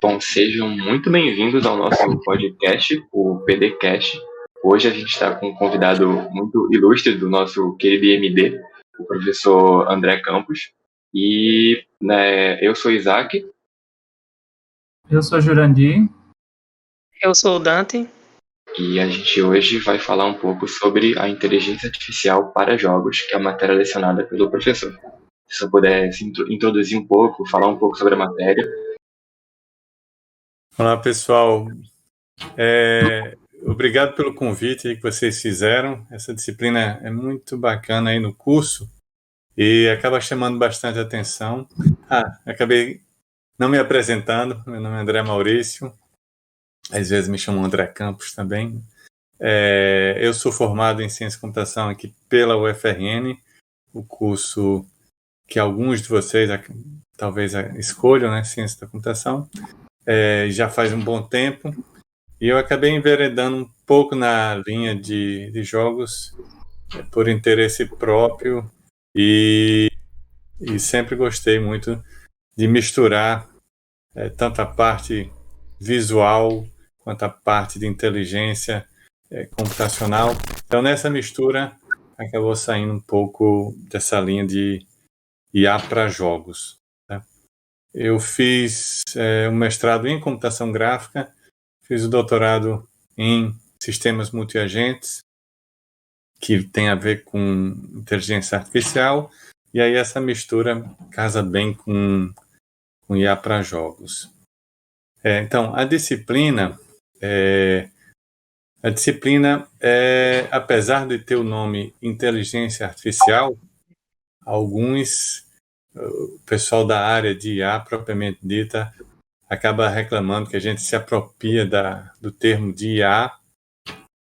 Bom, sejam muito bem-vindos ao nosso podcast, o PDcast. Hoje a gente está com um convidado muito ilustre do nosso querido IMD, o professor André Campos. E eu sou Isaac. Eu sou Jurandir. Eu sou o Dante. E a gente hoje vai falar um pouco sobre a inteligência artificial para jogos, que é a matéria lecionada pelo professor. Se você puder se introduzir um pouco, falar um pouco sobre a matéria. Olá, pessoal. Obrigado pelo convite que vocês fizeram. Essa disciplina é muito bacana aí no curso e acaba chamando bastante atenção. Acabei não me apresentando. Meu nome é André Maurício. Às vezes me chamam André Campos também. Eu sou formado em Ciência e Computação aqui pela UFRN, o curso que alguns de vocês talvez escolham, né? Ciência da Computação. Já faz um bom tempo. E eu acabei enveredando um pouco na linha de jogos por interesse próprio e sempre gostei muito de misturar tanto a parte visual quanto a parte de inteligência computacional. Então, nessa mistura, acabou saindo um pouco dessa linha de IA para jogos. Tá? Eu fiz um mestrado em computação gráfica, fiz o doutorado em sistemas multiagentes, que tem a ver com inteligência artificial, e aí essa mistura casa bem com IA para jogos. Então, a disciplina, apesar de ter o nome inteligência artificial, o pessoal da área de IA propriamente dita, acaba reclamando que a gente se apropria do termo de IA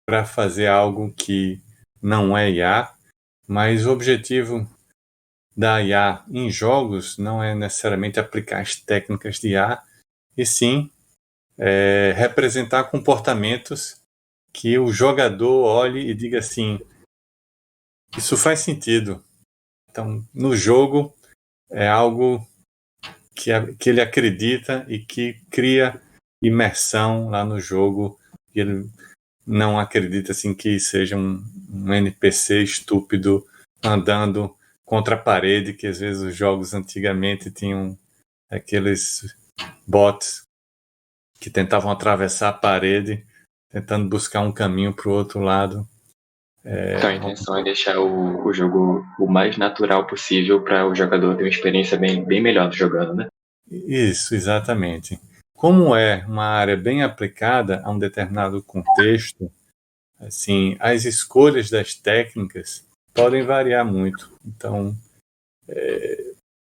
para fazer algo que não é IA, mas o objetivo da IA em jogos não é necessariamente aplicar as técnicas de IA, e sim representar comportamentos que o jogador olhe e diga assim, isso faz sentido. Então, no jogo, é algo que ele acredita e que cria imersão lá no jogo, e ele não acredita assim, que seja um NPC estúpido andando contra a parede, que às vezes os jogos antigamente tinham aqueles bots que tentavam atravessar a parede, tentando buscar um caminho para o outro lado. Então a intenção é deixar o jogo o mais natural possível para o jogador ter uma experiência bem melhor jogando, né? Isso, exatamente. Como é uma área bem aplicada a um determinado contexto, assim, as escolhas das técnicas podem variar muito. Então,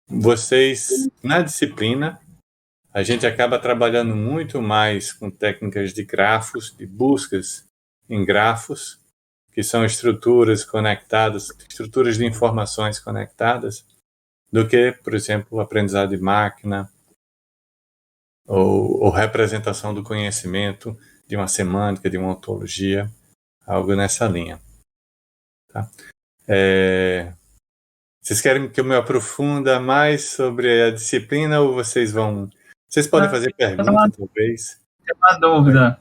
vocês, na disciplina, a gente acaba trabalhando muito mais com técnicas de grafos, de buscas em grafos, que são estruturas conectadas, estruturas de informações conectadas, do que, por exemplo, o aprendizado de máquina, ou representação do conhecimento, de uma semântica, de uma ontologia, algo nessa linha. Tá? Vocês querem que eu me aprofunda mais sobre a disciplina ou vocês podem fazer perguntas, talvez? Tem uma dúvida.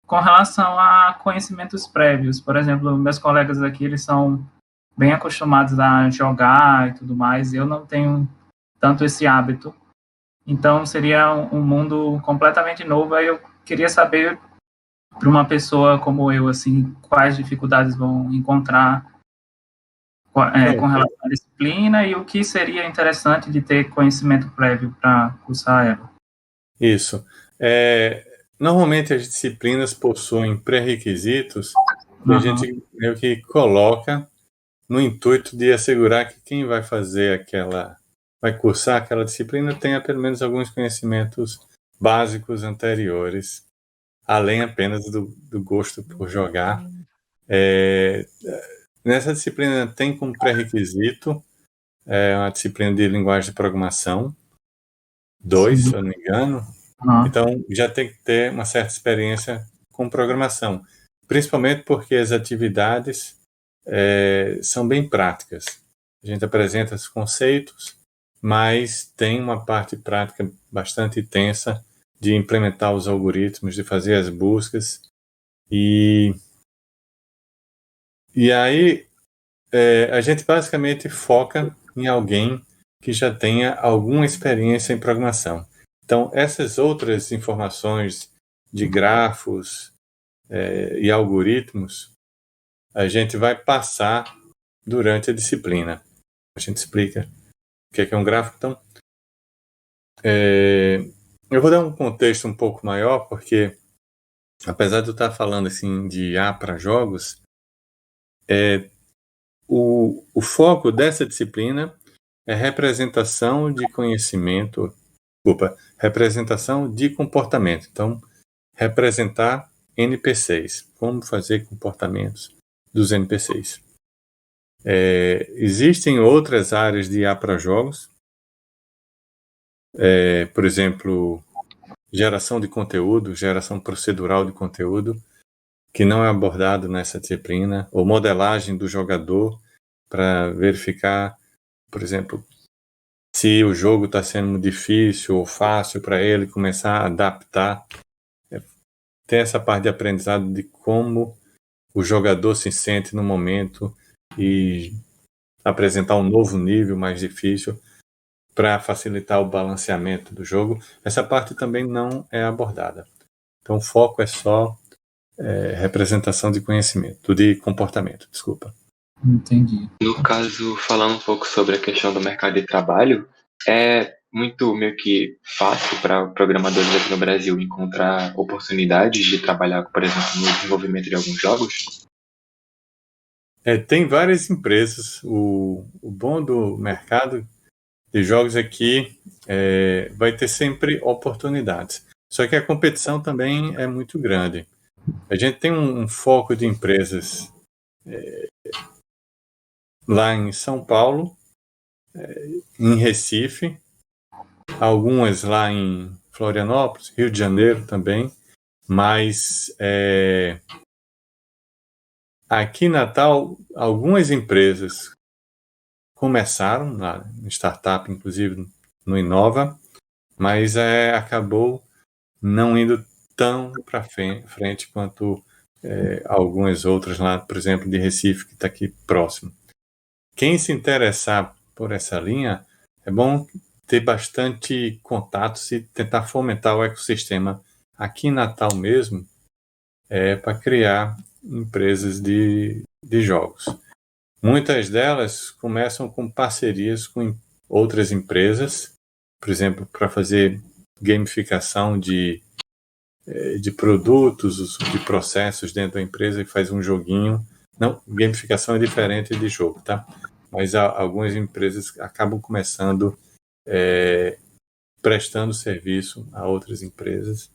Com relação a conhecimentos prévios, por exemplo, meus colegas aqui, eles são bem acostumados a jogar e tudo mais, eu não tenho tanto esse hábito. Então, seria um mundo completamente novo. Aí eu queria saber, para uma pessoa como eu, assim, quais dificuldades vão encontrar com relação à disciplina e o que seria interessante de ter conhecimento prévio para cursar ela. Isso. Normalmente as disciplinas possuem pré-requisitos que a gente meio que coloca no intuito de assegurar que quem vai cursar aquela disciplina tenha pelo menos alguns conhecimentos básicos anteriores, além apenas do gosto por jogar. Nessa disciplina tem como pré-requisito uma disciplina de linguagem de programação, 2, se eu não me engano. Então, já tem que ter uma certa experiência com programação, principalmente porque as atividades são bem práticas. A gente apresenta os conceitos mas tem uma parte prática bastante tensa de implementar os algoritmos, de fazer as buscas. E aí a gente basicamente foca em alguém que já tenha alguma experiência em programação. Então, essas outras informações de grafos e algoritmos, a gente vai passar durante a disciplina. A gente explica o que é um gráfico. Então, eu vou dar um contexto um pouco maior, porque apesar de eu estar falando assim de IA para jogos, o foco dessa disciplina é representação de conhecimento, representação de comportamento. Então, representar NPCs, como fazer comportamentos dos NPCs. Existem outras áreas de IA para jogos, por exemplo, geração de conteúdo, geração procedural de conteúdo, que não é abordado nessa disciplina, ou modelagem do jogador para verificar, por exemplo, se o jogo está sendo difícil ou fácil para ele começar a adaptar. Tem essa parte de aprendizado de como o jogador se sente no momento e apresentar um novo nível mais difícil para facilitar o balanceamento do jogo. Essa parte também não é abordada. Então o foco é só representação de conhecimento, de comportamento, desculpa. Entendi. No caso, falando um pouco sobre a questão do mercado de trabalho, é muito meio que fácil para programadores aqui no Brasil encontrar oportunidades de trabalhar, por exemplo, no desenvolvimento de alguns jogos? Tem várias empresas. O bom do mercado de jogos aqui vai ter sempre oportunidades. Só que a competição também é muito grande. A gente tem um foco de empresas lá em São Paulo, em Recife, algumas lá em Florianópolis, Rio de Janeiro também, mas aqui em Natal, algumas empresas começaram, na startup, inclusive no Inova, mas acabou não indo tão para frente quanto algumas outras lá, por exemplo, de Recife, que está aqui próximo. Quem se interessar por essa linha, é bom ter bastante contatos e tentar fomentar o ecossistema aqui em Natal mesmo, para criar empresas de jogos. Muitas delas começam com parcerias com outras empresas, por exemplo, para fazer gamificação de produtos, de processos dentro da empresa, e faz um joguinho. Não, gamificação é diferente de jogo, tá? Mas algumas empresas acabam começando prestando serviço a outras empresas.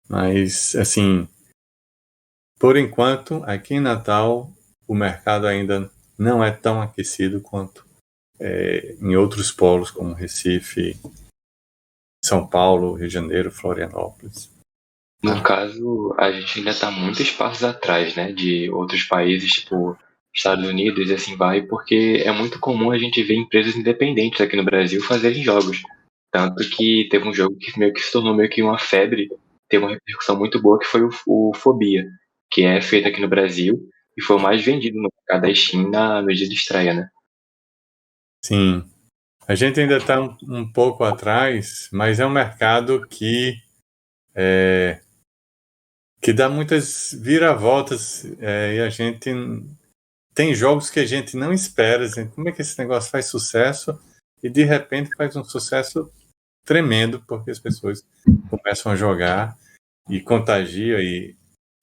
Mas, assim, por enquanto, aqui em Natal, o mercado ainda não é tão aquecido quanto em outros polos, como Recife, São Paulo, Rio de Janeiro, Florianópolis. No caso, a gente ainda está muitos passos atrás, né, de outros países, tipo Estados Unidos e assim vai, porque é muito comum a gente ver empresas independentes aqui no Brasil fazerem jogos. Tanto que teve um jogo que meio que se tornou meio que uma febre, teve uma repercussão muito boa, que foi o Fobia, que é feito aqui no Brasil e foi o mais vendido no mercado da Steam no dia de estreia, né? Sim, a gente ainda está um pouco atrás, mas é um mercado que dá muitas viravoltas, e a gente tem jogos que a gente não espera, assim, como é que esse negócio faz sucesso e de repente faz um sucesso tremendo, porque as pessoas começam a jogar e contagia e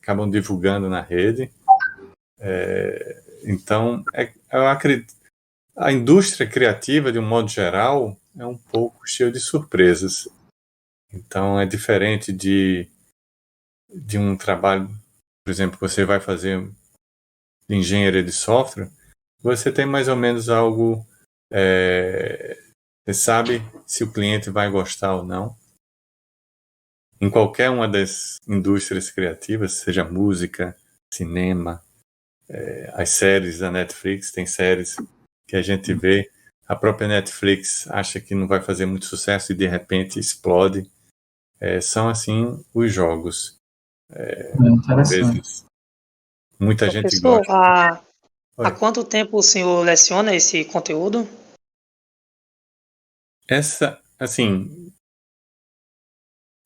acabam divulgando na rede. Então, eu acredito, a indústria criativa, de um modo geral, é um pouco cheia de surpresas. Então, é diferente de um trabalho, por exemplo, você vai fazer de engenharia de software, você tem mais ou menos algo, você sabe se o cliente vai gostar ou não. Em qualquer uma das indústrias criativas, seja música, cinema, as séries da Netflix, tem séries que a gente vê, a própria Netflix acha que não vai fazer muito sucesso e de repente explode. São assim os jogos. Às Interessante. vezes muita gente Professor, gosta. há Oi. quanto tempo o senhor leciona esse conteúdo? Assim,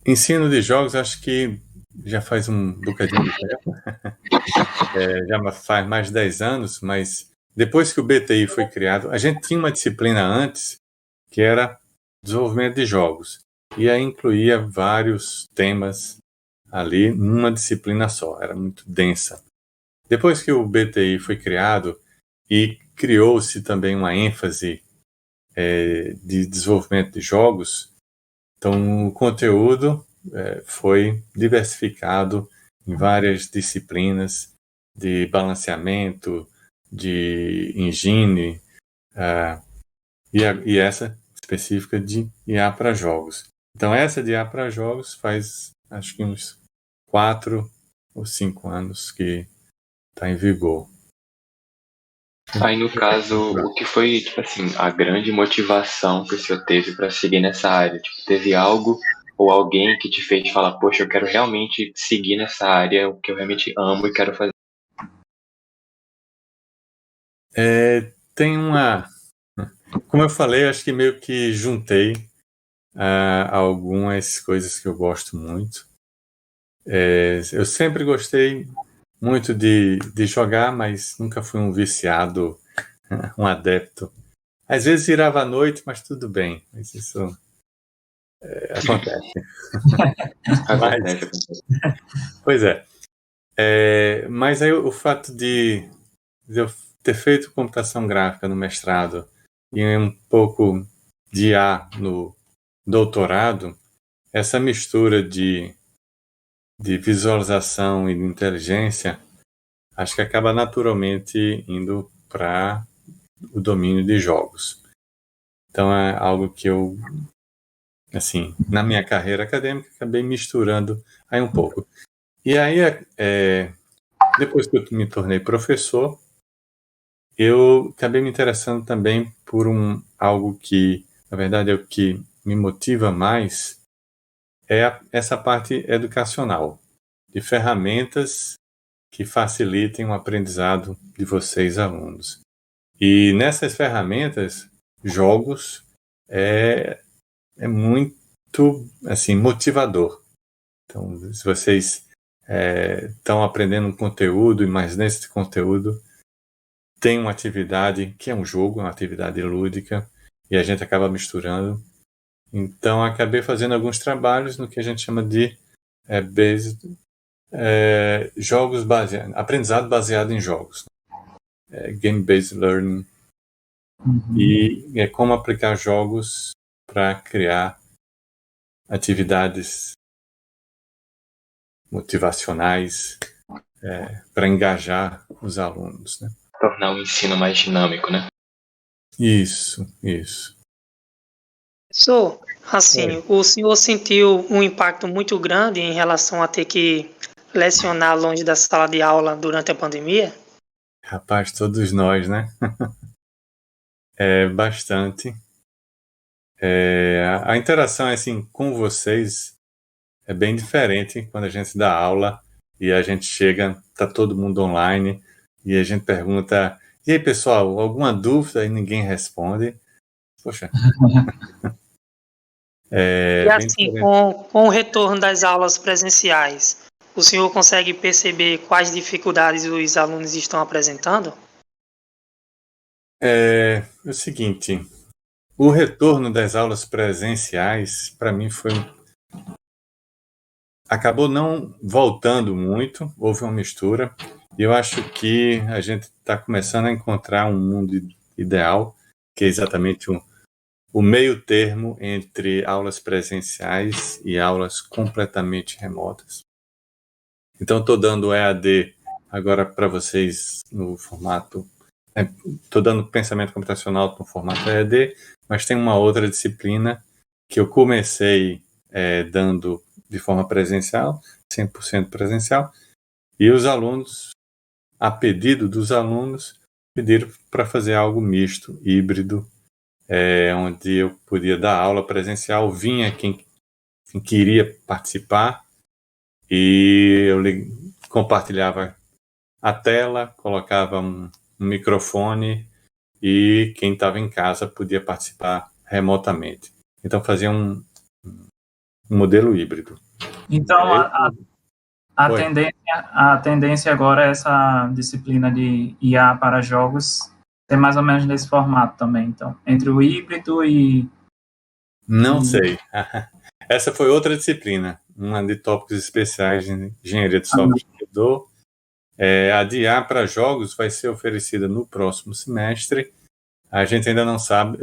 ensino de jogos, acho que já faz um bocadinho de tempo. Já faz mais de 10 anos, mas depois que o BTI foi criado, a gente tinha uma disciplina antes que era desenvolvimento de jogos. E aí incluía vários temas ali numa disciplina só, era muito densa. Depois que o BTI foi criado e criou-se também uma ênfase de desenvolvimento de jogos, então o conteúdo foi diversificado em várias disciplinas de balanceamento, de engine, e essa específica de IA para jogos. Então essa de IA para jogos faz acho que uns 4 ou 5 anos que está em vigor. Aí, no caso, o que foi, tipo assim, a grande motivação que o senhor teve para seguir nessa área? Tipo, teve algo ou alguém que te fez falar, poxa, eu quero realmente seguir nessa área, o que eu realmente amo e quero fazer? Tem uma... Como eu falei, acho que meio que juntei algumas coisas que eu gosto muito. Eu sempre gostei muito de jogar, mas nunca fui um viciado, um adepto. Às vezes virava à noite, mas tudo bem. Mas isso acontece. Acontece. Pois é. Mas aí o fato de eu ter feito computação gráfica no mestrado e um pouco de IA no doutorado, essa mistura de visualização e de inteligência, acho que acaba naturalmente indo para o domínio de jogos. Então é algo que eu, assim, na minha carreira acadêmica, acabei misturando aí um pouco. E aí, depois que eu me tornei professor, eu acabei me interessando também por algo que, na verdade, é o que me motiva mais, essa parte educacional, de ferramentas que facilitem o aprendizado de vocês, alunos. E nessas ferramentas, jogos é muito assim, motivador. Então, se vocês estão aprendendo um conteúdo, mas nesse conteúdo tem uma atividade que é um jogo, uma atividade lúdica, e a gente acaba misturando. Então, acabei fazendo alguns trabalhos no que a gente chama de jogos aprendizado baseado em jogos, game-based learning, e como aplicar jogos para criar atividades motivacionais para engajar os alunos, né? Tornar o ensino mais dinâmico, né? Isso. Professor, assim, o senhor sentiu um impacto muito grande em relação a ter que lecionar longe da sala de aula durante a pandemia? Rapaz, todos nós, né? Bastante. A interação assim com vocês é bem diferente quando a gente dá aula e a gente chega, tá todo mundo online e a gente pergunta: e aí, pessoal, alguma dúvida? E ninguém responde. Poxa. E assim, com o retorno das aulas presenciais, o senhor consegue perceber quais dificuldades os alunos estão apresentando? É o seguinte, o retorno das aulas presenciais, para mim, acabou não voltando muito, houve uma mistura, e eu acho que a gente está começando a encontrar um mundo ideal, que é exatamente o meio termo entre aulas presenciais e aulas completamente remotas. Então, estou dando EAD agora para vocês no formato... Estou dando pensamento computacional no formato EAD, mas tem uma outra disciplina que eu comecei dando de forma presencial, 100% presencial, e os alunos, a pedido dos alunos, pediram para fazer algo misto, híbrido, onde eu podia dar aula presencial, vinha quem queria participar e eu compartilhava a tela, colocava um microfone e quem estava em casa podia participar remotamente. Então fazia um modelo híbrido. Então, a tendência agora é essa disciplina de IA para jogos ter mais ou menos nesse formato também. Então, entre o híbrido e... Não sei. Essa foi outra disciplina, uma de tópicos especiais de engenharia de software que eu dou. A de IA para jogos vai ser oferecida no próximo semestre. A gente ainda não sabe.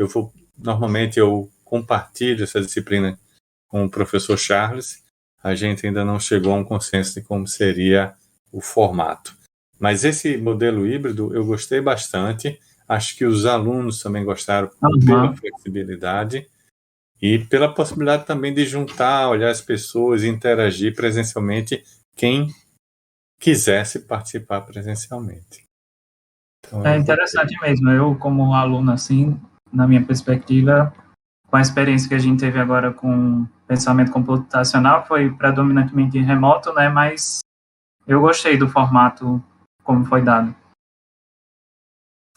Normalmente eu compartilho essa disciplina com o professor Charles. A gente ainda não chegou a um consenso de como seria o formato. Mas esse modelo híbrido eu gostei bastante. Acho que os alunos também gostaram pela flexibilidade e pela possibilidade também de juntar, olhar as pessoas e interagir presencialmente quem quisesse participar presencialmente. Então, é interessante mesmo. Eu, como aluno, assim, na minha perspectiva, com a experiência que a gente teve agora com pensamento computacional, foi predominantemente em remoto, né? Mas eu gostei do formato como foi dado.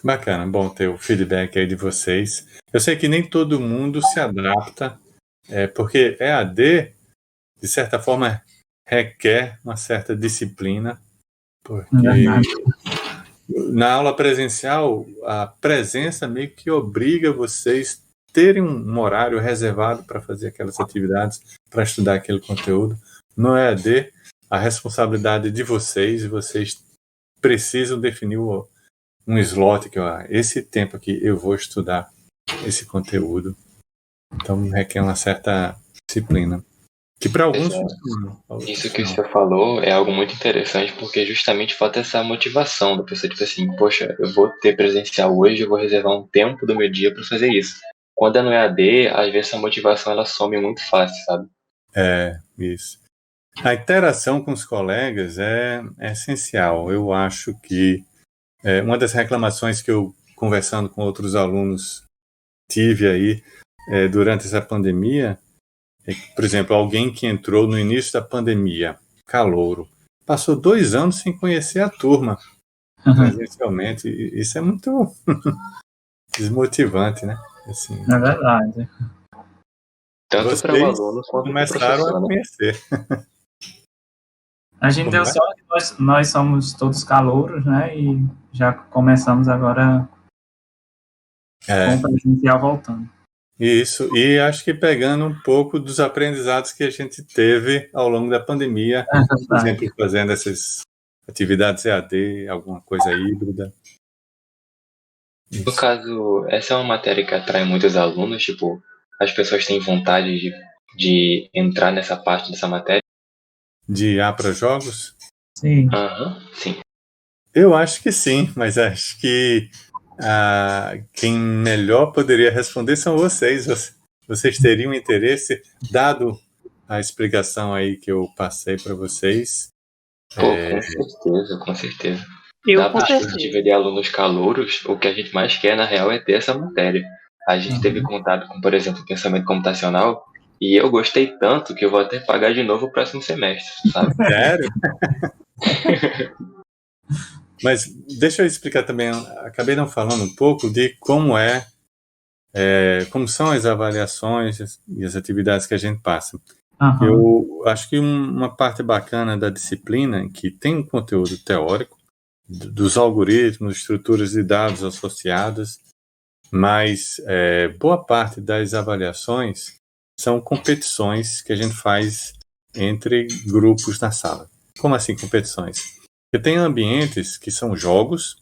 Bacana, bom ter o feedback aí de vocês. Eu sei que nem todo mundo se adapta, porque EAD, de certa forma, requer uma certa disciplina, porque na aula presencial, a presença meio que obriga vocês terem um horário reservado para fazer aquelas atividades, para estudar aquele conteúdo. No EAD, a responsabilidade de vocês precisam definir um slot que esse tempo aqui eu vou estudar esse conteúdo. Então requer uma certa disciplina. Que para alguns isso que você falou é algo muito interessante, porque justamente falta essa motivação da pessoa, tipo assim, poxa, eu vou ter presencial hoje, eu vou reservar um tempo do meu dia para fazer isso. Quando é no EAD, às vezes a motivação ela some muito fácil, sabe? Isso. A interação com os colegas é essencial. Eu acho que uma das reclamações que eu, conversando com outros alunos, tive aí durante essa pandemia, por exemplo, alguém que entrou no início da pandemia, calouro, passou 2 anos sem conhecer a turma presencialmente. Isso é muito desmotivante, né? Assim, É verdade. Tanto para o aluno quanto para o começaram professor, a conhecer. A gente deu sorte, nós somos todos calouros, né? E já começamos agora com o presencial voltando. Isso, e acho que pegando um pouco dos aprendizados que a gente teve ao longo da pandemia, por exemplo, fazendo essas atividades EAD, alguma coisa híbrida. Isso. No caso, essa é uma matéria que atrai muitos alunos, tipo, as pessoas têm vontade de entrar nessa parte dessa matéria? De IA para jogos? Sim. Sim. Eu acho que sim, mas acho que quem melhor poderia responder são vocês. Vocês teriam interesse, dado a explicação aí que eu passei para vocês? Com certeza. Da perspectiva de alunos calouros, o que a gente mais quer, na real, é ter essa matéria. A gente teve contato com, por exemplo, pensamento computacional, e eu gostei tanto que eu vou até pagar de novo o próximo semestre, sabe? Sério? Mas deixa eu explicar também, acabei não falando um pouco de como como são as avaliações e as atividades que a gente passa. Eu acho que uma parte bacana da disciplina, que tem um conteúdo teórico, dos algoritmos, estruturas de dados associadas, mas boa parte das avaliações são competições que a gente faz entre grupos na sala. Como assim competições? Porque tem ambientes que são jogos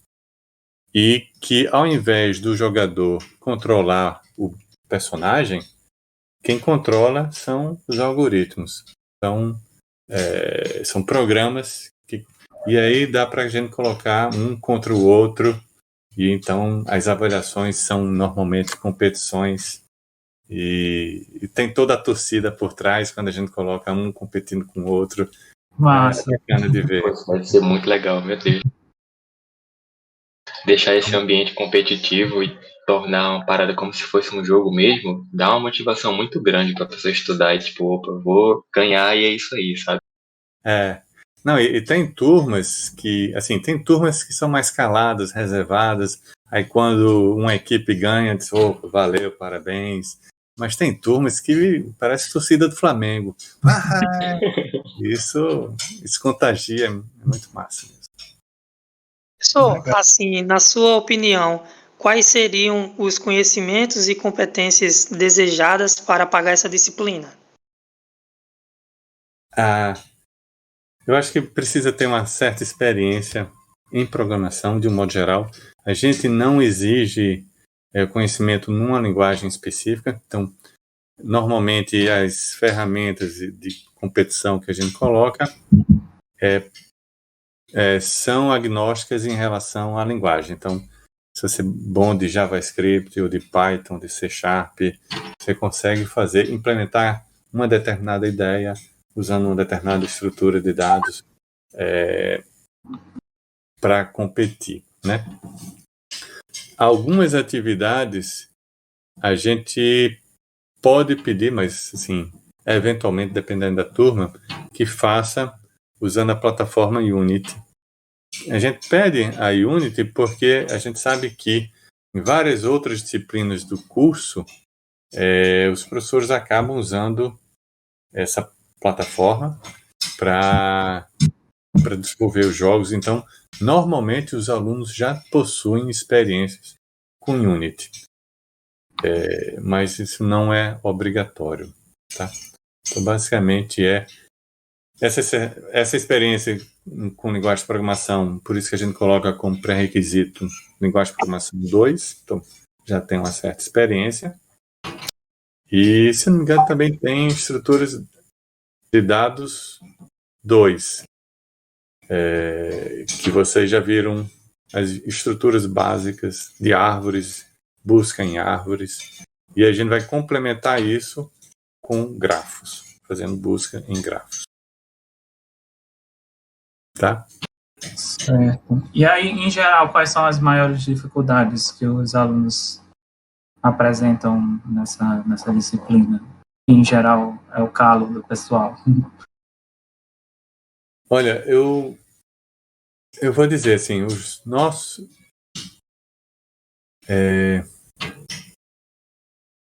e que, ao invés do jogador controlar o personagem, quem controla são os algoritmos. São programas e aí dá para a gente colocar um contra o outro, e então as avaliações são normalmente competições e tem toda a torcida por trás quando a gente coloca um competindo com o outro. Massa. É bacana de ver. Vai ser muito legal, meu Deus. Deixar esse ambiente competitivo e tornar uma parada como se fosse um jogo mesmo, dá uma motivação muito grande pra pessoa estudar e tipo, opa, vou ganhar e é isso aí, sabe? Não, e tem turmas que, assim, tem turmas que são mais caladas, reservadas. Aí quando uma equipe ganha, diz, opa, valeu, parabéns. Mas tem turmas que parece torcida do Flamengo. Isso contagia, é muito massa mesmo. Professor, assim, na sua opinião, quais seriam os conhecimentos e competências desejadas para pagar essa disciplina? Eu acho que precisa ter uma certa experiência em programação, de um modo geral. A gente não exige conhecimento numa linguagem específica, então, normalmente, as ferramentas de competição que a gente coloca são agnósticas em relação à linguagem. Então, se você é bom de JavaScript ou de Python, de C#, você consegue implementar uma determinada ideia usando uma determinada estrutura de dados para competir, né? Algumas atividades a gente pode pedir, mas assim, eventualmente, dependendo da turma, que faça usando a plataforma Unity. A gente pede a Unity porque a gente sabe que em várias outras disciplinas do curso, os professores acabam usando essa plataforma para desenvolver os jogos. Então, normalmente, os alunos já possuem experiências com Unity. Mas isso não é obrigatório, tá? Então, basicamente, essa experiência com linguagem de programação, por isso que a gente coloca como pré-requisito linguagem de programação 2, então já tem uma certa experiência. E, se não me engano, também tem estruturas de dados 2, que vocês já viram as estruturas básicas de árvores, busca em árvores, e a gente vai complementar isso com grafos, fazendo busca em grafos. Tá? Certo. E aí, em geral, quais são as maiores dificuldades que os alunos apresentam nessa disciplina? Em geral, é o calo do pessoal. Olha, eu vou dizer assim, os nossos...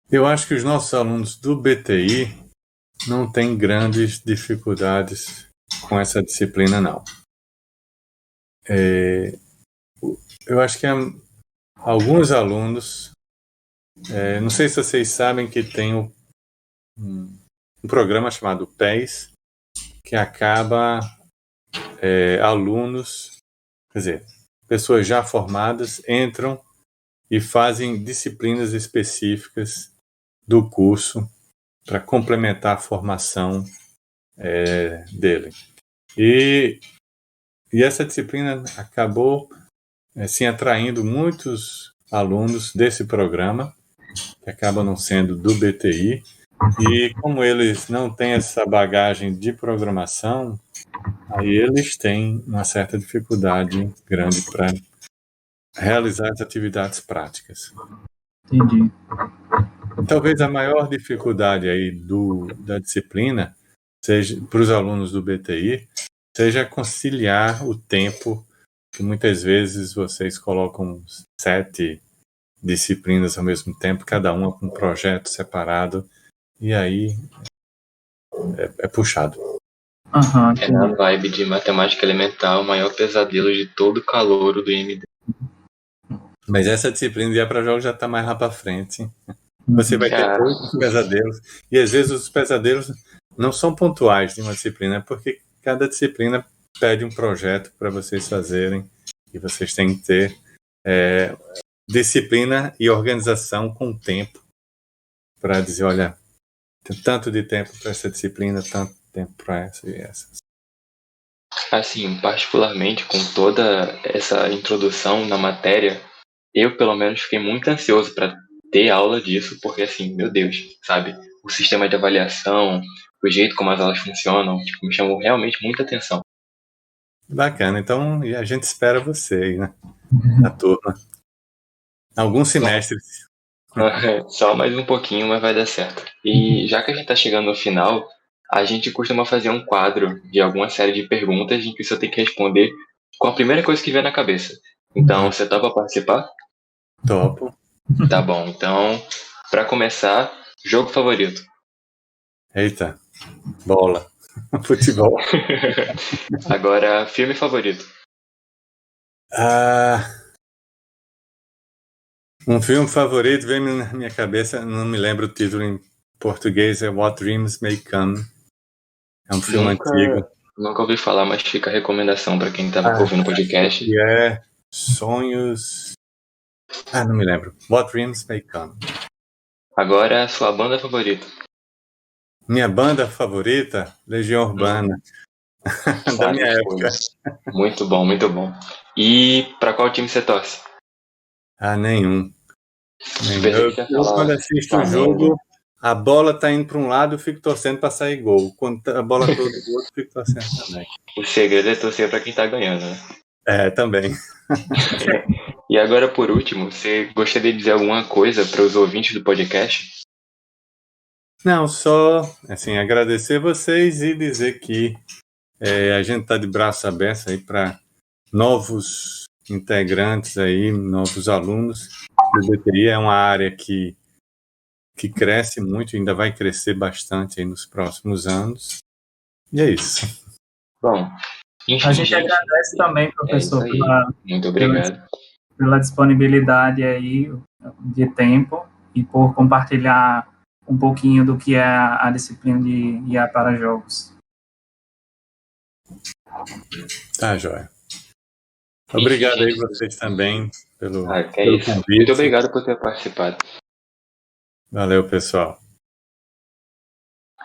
eu acho que os nossos alunos do BTI não têm grandes dificuldades com essa disciplina, não. Eu acho que alguns alunos... não sei se vocês sabem que tem um programa chamado PES, que acaba alunos, quer dizer, pessoas já formadas entram e fazem disciplinas específicas do curso para complementar a formação dele. E essa disciplina acabou assim, atraindo muitos alunos desse programa, que acabam não sendo do BTI, e como eles não têm essa bagagem de programação, aí eles têm uma certa dificuldade grande para realizar as atividades práticas. Entendi. Talvez a maior dificuldade aí da disciplina, seja para os alunos do BTI, seja conciliar o tempo, que muitas vezes vocês colocam 7 disciplinas ao mesmo tempo, cada uma com um projeto separado, e aí é puxado. Uhum, É na vibe de matemática elementar o maior pesadelo de todo calouro do IMD. Mas essa disciplina de ir para jogos já está mais lá para frente. Você vai ter outros pesadelos, e às vezes os pesadelos não são pontuais de uma disciplina, porque cada disciplina pede um projeto para vocês fazerem, e vocês têm que ter disciplina e organização com tempo para dizer, olha, tem tanto de tempo para essa disciplina, tanto tempo para essa e essa. Assim, particularmente com toda essa introdução na matéria, eu pelo menos fiquei muito ansioso para ter aula disso, porque assim, meu Deus, sabe? O sistema de avaliação, o jeito como as aulas funcionam, tipo, me chamou realmente muita atenção. Bacana, então a gente espera você aí, né? Na turma. Alguns semestres. Só mais um pouquinho, mas vai dar certo. E já que a gente tá chegando no final, a gente costuma fazer um quadro de alguma série de perguntas em que você tem que responder com a primeira coisa que vier na cabeça. Então, você topa participar? Topo. Tá bom. Então, pra começar, jogo favorito. Eita, bola. Futebol. Agora, filme favorito. Um filme favorito veio na minha cabeça, não me lembro o título em português, é What Dreams May Come. É um filme antigo. Nunca ouvi falar, mas fica a recomendação pra quem tá ouvindo o podcast. E é Sonhos... não me lembro. What Dreams May Come. Agora, sua banda favorita. Minha banda favorita, Legião Urbana. Da minha época. Muito bom, muito bom. E pra qual time você torce? Nenhum. Eu quando assisto o jogo, a bola tá indo para um lado, eu fico torcendo para sair gol. Quando a bola toda do outro, eu fico torcendo também. O segredo é torcer para quem tá ganhando, né? Também. E agora, por último, você gostaria de dizer alguma coisa para os ouvintes do podcast? Não, só assim, agradecer vocês e dizer que a gente tá de braço aberto aí para novos integrantes aí, novos alunos. A biblioteria é uma área que cresce muito, ainda vai crescer bastante aí nos próximos anos. E é isso. Bom, enfim, a gente agradece também, professor, muito obrigado. Pela disponibilidade aí de tempo e por compartilhar um pouquinho do que é a disciplina de IA para jogos. Tá, joia. Obrigado aí vocês também pelo convite. Muito obrigado por ter participado. Valeu, pessoal.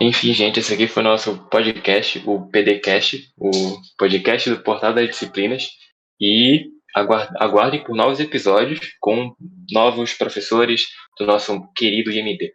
Enfim, gente, esse aqui foi o nosso podcast, o PDcast, o podcast do Portal das Disciplinas. E aguardem por novos episódios com novos professores do nosso querido IMD.